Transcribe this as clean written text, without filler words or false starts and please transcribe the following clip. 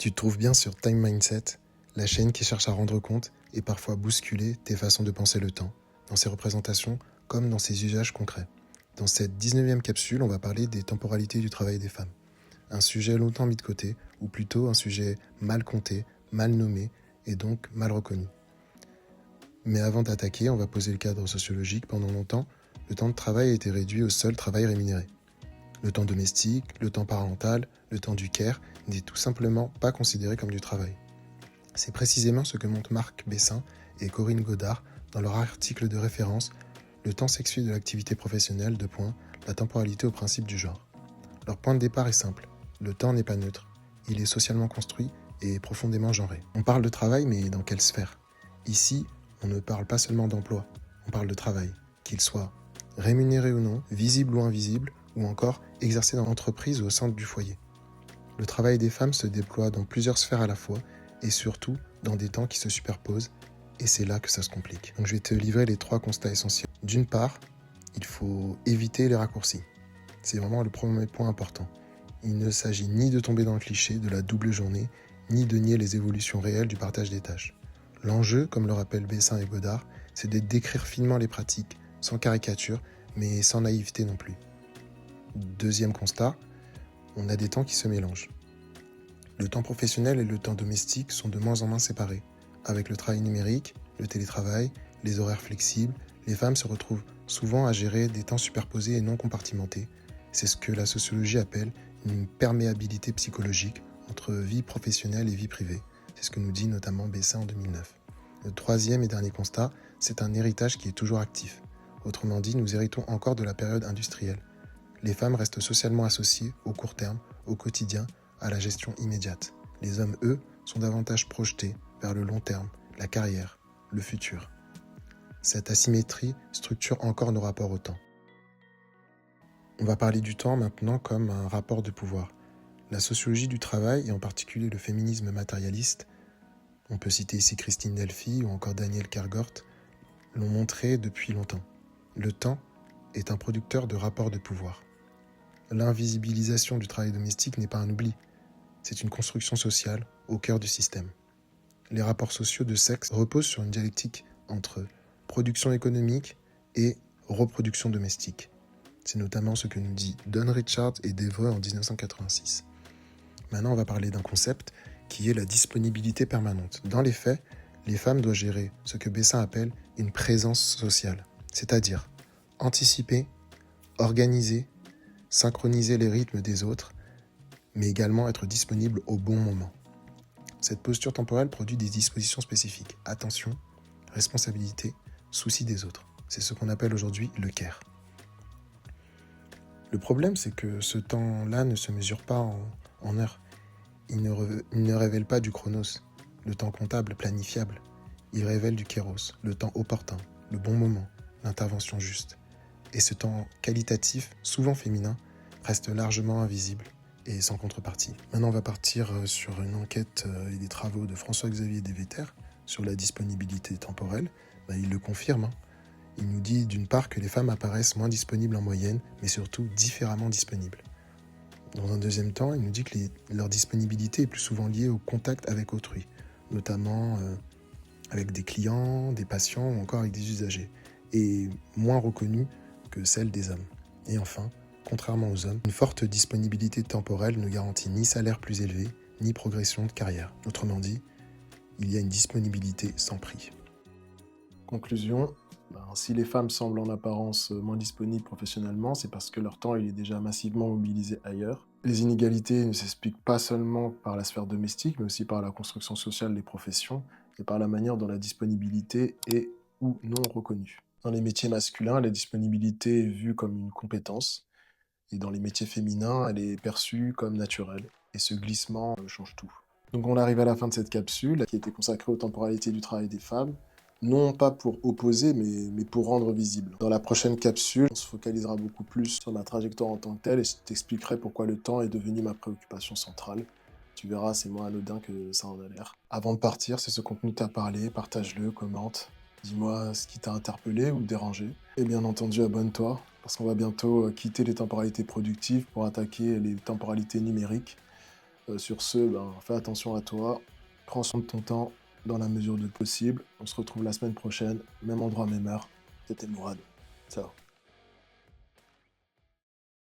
Tu te trouves bien sur Time Mindset, la chaîne qui cherche à rendre compte et parfois bousculer tes façons de penser le temps, dans ses représentations comme dans ses usages concrets. Dans cette 19e capsule, on va parler des temporalités du travail des femmes. Un sujet longtemps mis de côté, ou plutôt un sujet mal compté, mal nommé et donc mal reconnu. Mais avant d'attaquer, on va poser le cadre sociologique. Pendant longtemps, le temps de travail a été réduit au seul travail rémunéré. Le temps domestique, le temps parental, le temps du care n'est tout simplement pas considéré comme du travail. C'est précisément ce que montrent Marc Bessin et Corinne Godard dans leur article de référence « Le temps sexué de l'activité professionnelle, la temporalité au principe du genre ». Leur point de départ est simple, le temps n'est pas neutre, il est socialement construit et profondément genré. On parle de travail, mais dans quelle sphère ? Ici, on ne parle pas seulement d'emploi, on parle de travail, qu'il soit rémunéré ou non, visible ou invisible, ou encore exercé dans l'entreprise ou au sein du foyer. Le travail des femmes se déploie dans plusieurs sphères à la fois, et surtout dans des temps qui se superposent, et c'est là que ça se complique. Donc je vais te livrer les 3 constats essentiels. D'une part, il faut éviter les raccourcis. C'est vraiment le premier point important. Il ne s'agit ni de tomber dans le cliché de la double journée, ni de nier les évolutions réelles du partage des tâches. L'enjeu, comme le rappellent Bessin et Godard, c'est de décrire finement les pratiques, sans caricature, mais sans naïveté non plus. Deuxième constat, on a des temps qui se mélangent. Le temps professionnel et le temps domestique sont de moins en moins séparés. Avec le travail numérique, le télétravail, les horaires flexibles, les femmes se retrouvent souvent à gérer des temps superposés et non compartimentés. C'est ce que la sociologie appelle une perméabilité psychologique entre vie professionnelle et vie privée. C'est ce que nous dit notamment Bessin en 2009. Le troisième et dernier constat, c'est un héritage qui est toujours actif. Autrement dit, nous héritons encore de la période industrielle. Les femmes restent socialement associées au court terme, au quotidien, à la gestion immédiate. Les hommes, eux, sont davantage projetés vers le long terme, la carrière, le futur. Cette asymétrie structure encore nos rapports au temps. On va parler du temps maintenant comme un rapport de pouvoir. La sociologie du travail, et en particulier le féminisme matérialiste, on peut citer ici Christine Delphi ou encore Daniel Kergort, l'ont montré depuis longtemps. Le temps est un producteur de rapports de pouvoir. L'invisibilisation du travail domestique n'est pas un oubli, c'est une construction sociale au cœur du système. Les rapports sociaux de sexe reposent sur une dialectique entre production économique et reproduction domestique. C'est notamment ce que nous dit Don Richards et Devreux en 1986. Maintenant, on va parler d'un concept qui est la disponibilité permanente. Dans les faits, les femmes doivent gérer ce que Bessin appelle une présence sociale, c'est-à-dire anticiper, organiser, synchroniser les rythmes des autres, mais également être disponible au bon moment. Cette posture temporelle produit des dispositions spécifiques. Attention, responsabilité, souci des autres. C'est ce qu'on appelle aujourd'hui le care. Le problème, c'est que ce temps-là ne se mesure pas en heures. Il ne révèle pas du chronos, le temps comptable, planifiable. Il révèle du kéros, le temps opportun, le bon moment, l'intervention juste. Et ce temps qualitatif, souvent féminin, reste largement invisible et sans contrepartie. Maintenant, on va partir sur une enquête et des travaux de François-Xavier Deveter sur la disponibilité temporelle. Il le confirme. Il nous dit d'une part que les femmes apparaissent moins disponibles en moyenne, mais surtout différemment disponibles. Dans un deuxième temps, il nous dit que leur disponibilité est plus souvent liée au contact avec autrui, notamment avec des clients, des patients ou encore avec des usagers, et moins reconnue que celle des hommes. Et enfin, contrairement aux hommes, une forte disponibilité temporelle ne garantit ni salaire plus élevé, ni progression de carrière. Autrement dit, il y a une disponibilité sans prix. Conclusion, si les femmes semblent en apparence moins disponibles professionnellement, c'est parce que leur temps il est déjà massivement mobilisé ailleurs. Les inégalités ne s'expliquent pas seulement par la sphère domestique, mais aussi par la construction sociale des professions et par la manière dont la disponibilité est ou non reconnue. Dans les métiers masculins, la disponibilité est vue comme une compétence, et dans les métiers féminins, elle est perçue comme naturelle. Et ce glissement change tout. Donc on arrive à la fin de cette capsule, qui était consacrée aux temporalités du travail des femmes, non pas pour opposer, mais pour rendre visible. Dans la prochaine capsule, on se focalisera beaucoup plus sur ma trajectoire en tant que telle, et je t'expliquerai pourquoi le temps est devenu ma préoccupation centrale. Tu verras, c'est moins anodin que ça en a l'air. Avant de partir, si ce contenu t'a parlé, partage-le, commente. Dis-moi ce qui t'a interpellé ou dérangé. Et bien entendu, abonne-toi, parce qu'on va bientôt quitter les temporalités productives pour attaquer les temporalités numériques. Sur ce, fais attention à toi, prends soin de ton temps dans la mesure du possible. On se retrouve la semaine prochaine, même endroit, même heure. C'était Mourad. Ciao.